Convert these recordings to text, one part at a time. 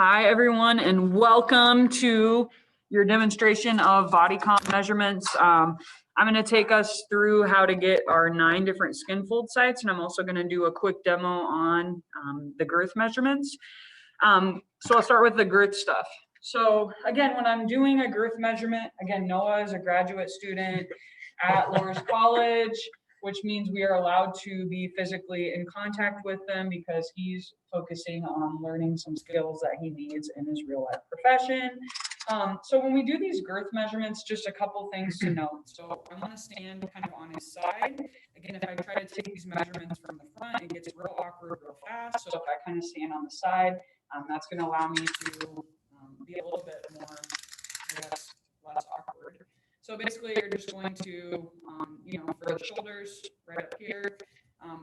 Hi, everyone, and welcome to your demonstration of body comp measurements. I'm going to take us through how to get our 9 different skin fold sites, and I'm also going to do a quick demo on the girth measurements. So I'll start with the girth stuff. So again, when I'm doing a girth measurement, again, Noah is a graduate student at Loras College, which means we are allowed to be physically in contact with them because he's focusing on learning some skills that he needs in his real life profession. So when we do these girth measurements, just a couple things to note. So I want to stand kind of on his side. Again, if I try to take these measurements from the front, it gets real awkward real fast. So if I kind of stand on the side, that's going to allow me to be a little bit more, I guess, less awkward. So basically, you're just going to, for the shoulders, right up here.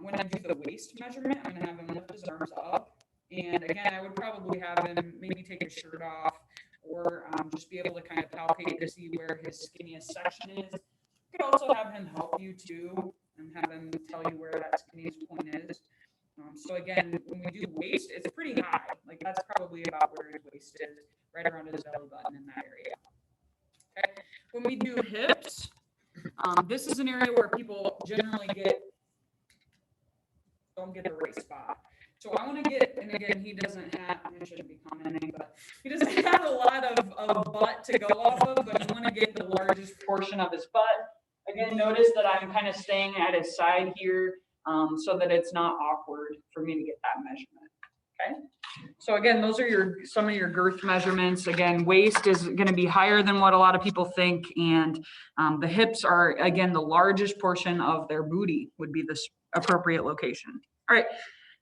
When I do the waist measurement, I'm going to have him lift his arms up. And again, I would probably have him maybe take his shirt off or just be able to kind of palpate to see where his skinniest section is. You could also have him help you too and have him tell you where that skinniest point is. So again, when we do waist, it's pretty high. Like that's probably about where his waist is, right around his belly button in that area. Okay. When we do hips, this is an area where people generally don't get the right spot. So I want to get, and again, he doesn't have, I shouldn't be commenting, but he doesn't have a lot of butt to go off of, but you want to get the largest portion of his butt. Again, notice that I'm kind of staying at his side here so that it's not awkward for me to get that measurement. Okay. So again, those are some of your girth measurements. Again, waist is going to be higher than what a lot of people think, and the hips are, again, the largest portion of their booty would be this appropriate location. All right.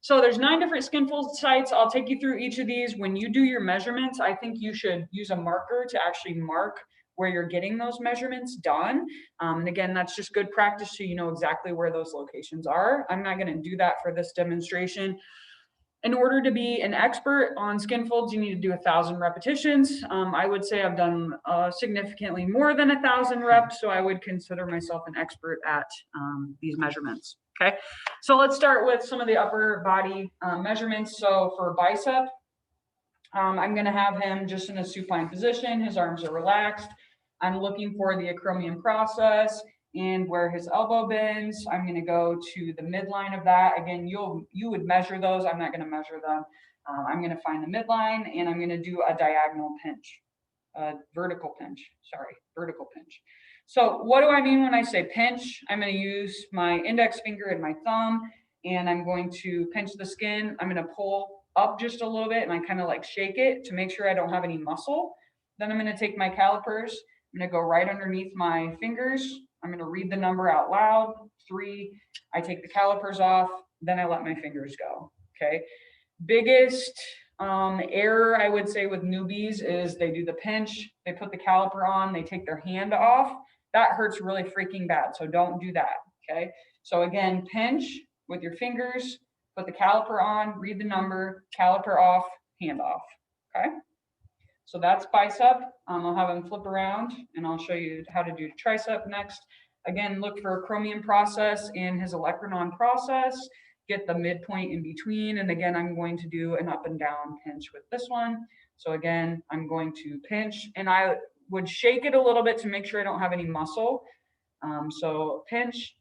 So there's 9 different skin fold sites. I'll take you through each of these. When you do your measurements, I think you should use a marker to actually mark where you're getting those measurements done. And again, that's just good practice so you know exactly where those locations are. I'm not going to do that for this demonstration. In order to be an expert on skin folds, you need to do 1,000 repetitions. I would say I've done significantly more than 1,000 reps, so I would consider myself an expert at these measurements. Okay, so let's start with some of the upper body measurements. So for bicep, I'm going to have him just in a supine position. His arms are relaxed. I'm looking for the acromion process and where his elbow bends. I'm going to go to the midline of that. Again, you would measure those. I'm not going to measure them. I'm going to find the midline and I'm going to do a diagonal pinch, vertical pinch. So what do I mean when I say pinch? I'm going to use my index finger and my thumb, and I'm going to pinch the skin. I'm going to pull up just a little bit, and I kind of like shake it to make sure I don't have any muscle. Then I'm going to take my calipers. I'm going to go right underneath my fingers. I'm going to read the number out loud, 3. I take the calipers off. Then I let my fingers go. Okay. Biggest error I would say with newbies is they do the pinch, they put the caliper on, they take their hand off. That hurts really freaking bad. So don't do that. Okay. So again, pinch with your fingers, put the caliper on, read the number, caliper off, hand off. Okay. So that's bicep. I'll have him flip around and I'll show you how to do tricep next. Again, look for acromion process in his olecranon process. Get the midpoint in between. And again, I'm going to do an up and down pinch with this one. So again, I'm going to pinch and I would shake it a little bit to make sure I don't have any muscle. So pinch,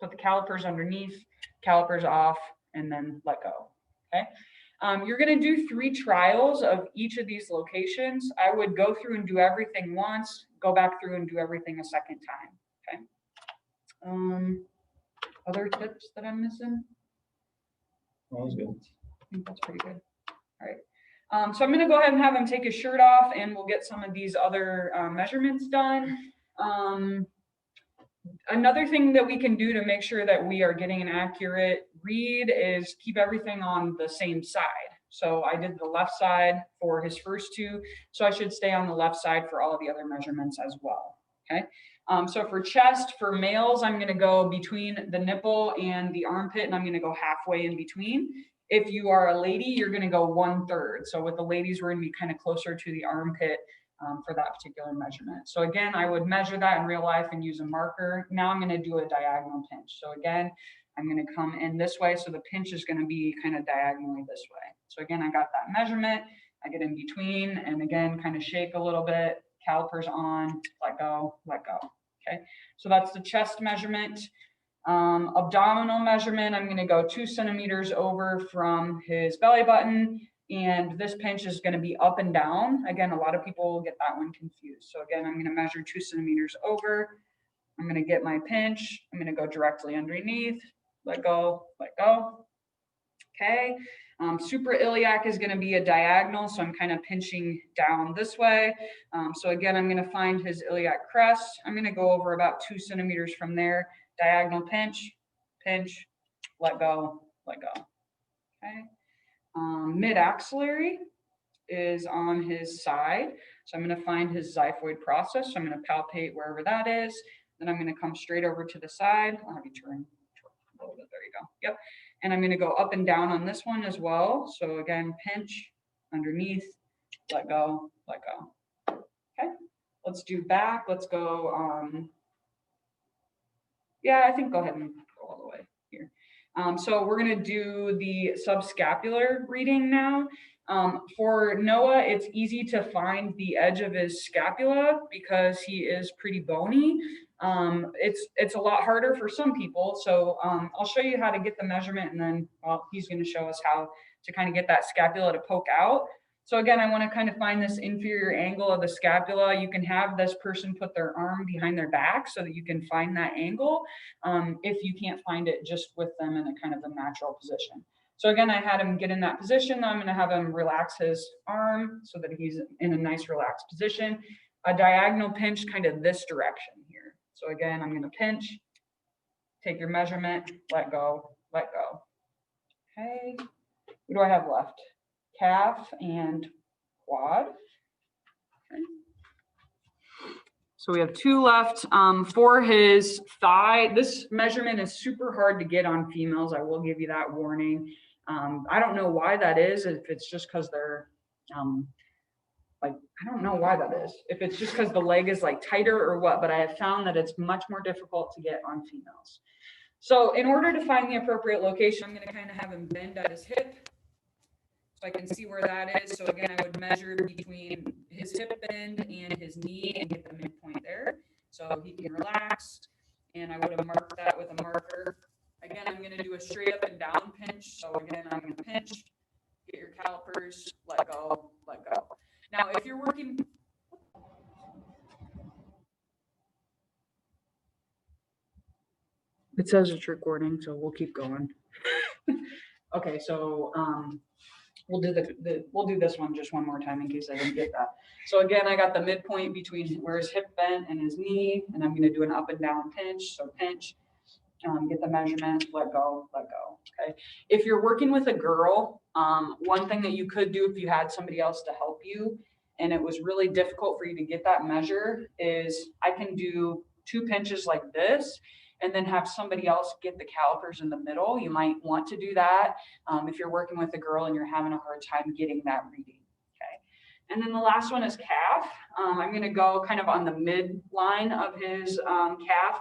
put the calipers underneath, calipers off, and then let go. Okay. You're going to do 3 trials of each of these locations. I would go through and do everything once, go back through and do everything a second time. Okay. Other tips that I'm missing? That was good. I think that's pretty good. All right. So I'm going to go ahead and have him take his shirt off and we'll get some of these other measurements done. Another thing that we can do to make sure that we are getting an accurate read is keep everything on the same side. So I did the left side for his first 2, so I should stay on the left side for all of the other measurements as well. Okay. So for chest, for males, I'm going to go between the nipple and the armpit, and I'm going to go halfway in between. If you are a lady, you're going to go 1/3. So with the ladies, we're going to be kind of closer to the armpit for that particular measurement. So again, I would measure that in real life and use a marker. Now I'm going to do a diagonal pinch. So again, I'm going to come in this way. So the pinch is going to be kind of diagonally this way. So again, I got that measurement. I get in between and again, kind of shake a little bit, calipers on, let go, okay? So that's the chest measurement. Abdominal measurement, I'm gonna go 2 centimeters over from his belly button, and this pinch is gonna be up and down. Again, a lot of people get that one confused. So again, I'm gonna measure 2 centimeters over. I'm gonna get my pinch. I'm gonna go directly underneath, let go, okay? Suprailiac is gonna be a diagonal, so I'm kind of pinching down this way. So again, I'm gonna find his iliac crest. I'm gonna go over about 2 centimeters from there, diagonal pinch, pinch, let go, okay? Mid-axillary is on his side. So I'm gonna find his xiphoid process. So I'm gonna palpate wherever that is. Then I'm gonna come straight over to the side. I'll have you turn a little bit, there you go, yep. And I'm gonna go up and down on this one as well. So again, pinch, underneath, let go, okay? Let's do back, let's go, yeah, I think go ahead and go all the way here. So we're gonna do the subscapular reading now. For Noah, it's easy to find the edge of his scapula because he is pretty bony. It's a lot harder for some people. So I'll show you how to get the measurement and then he's gonna show us how to kind of get that scapula to poke out. So again, I want to kind of find this inferior angle of the scapula. You can have this person put their arm behind their back so that you can find that angle if you can't find it just with them in a kind of a natural position. So again, I had him get in that position. Now I'm going to have him relax his arm so that he's in a nice relaxed position. A diagonal pinch kind of this direction here. So again, I'm going to pinch, take your measurement, let go. Okay, what do I have left? Calf and quad. Okay. So we have 2 left. For his thigh, this measurement is super hard to get on females. I will give you that warning. I don't know why that is, if it's just because they're like, I don't know why that is. If it's just because the leg is like tighter or what, but I have found that it's much more difficult to get on females. So in order to find the appropriate location, I'm going to kind of have him bend at his hip. So I can see where that is. So again, I would measure between his hip bend and his knee and get the midpoint there. So he can relax. And I would have marked that with a marker. Again, I'm going to do a straight up and down pinch. So again, I'm going to pinch, get your calipers, let go. Now, if you're working... It says it's recording, so we'll keep going. Okay, so we'll do this one just one more time in case I didn't get that. So again, I got the midpoint between where his hip bent and his knee, and I'm going to do an up and down pinch. So pinch, get the measurement, let go. Okay. If you're working with a girl, one thing that you could do if you had somebody else to help you, and it was really difficult for you to get that measure, is I can do 2 pinches like this, and then have somebody else get the calipers in the middle. You might want to do that if you're working with a girl and you're having a hard time getting that reading, okay? And then the last one is calf. I'm gonna go kind of on the midline of his calf.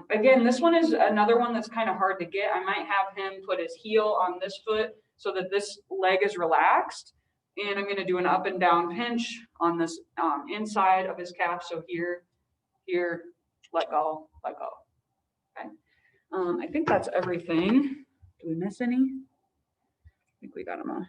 Again, this one is another one that's kind of hard to get. I might have him put his heel on this foot so that this leg is relaxed. And I'm gonna do an up and down pinch on this inside of his calf. So here, let go. Okay. I think that's everything. Do we miss any? I think we got them all.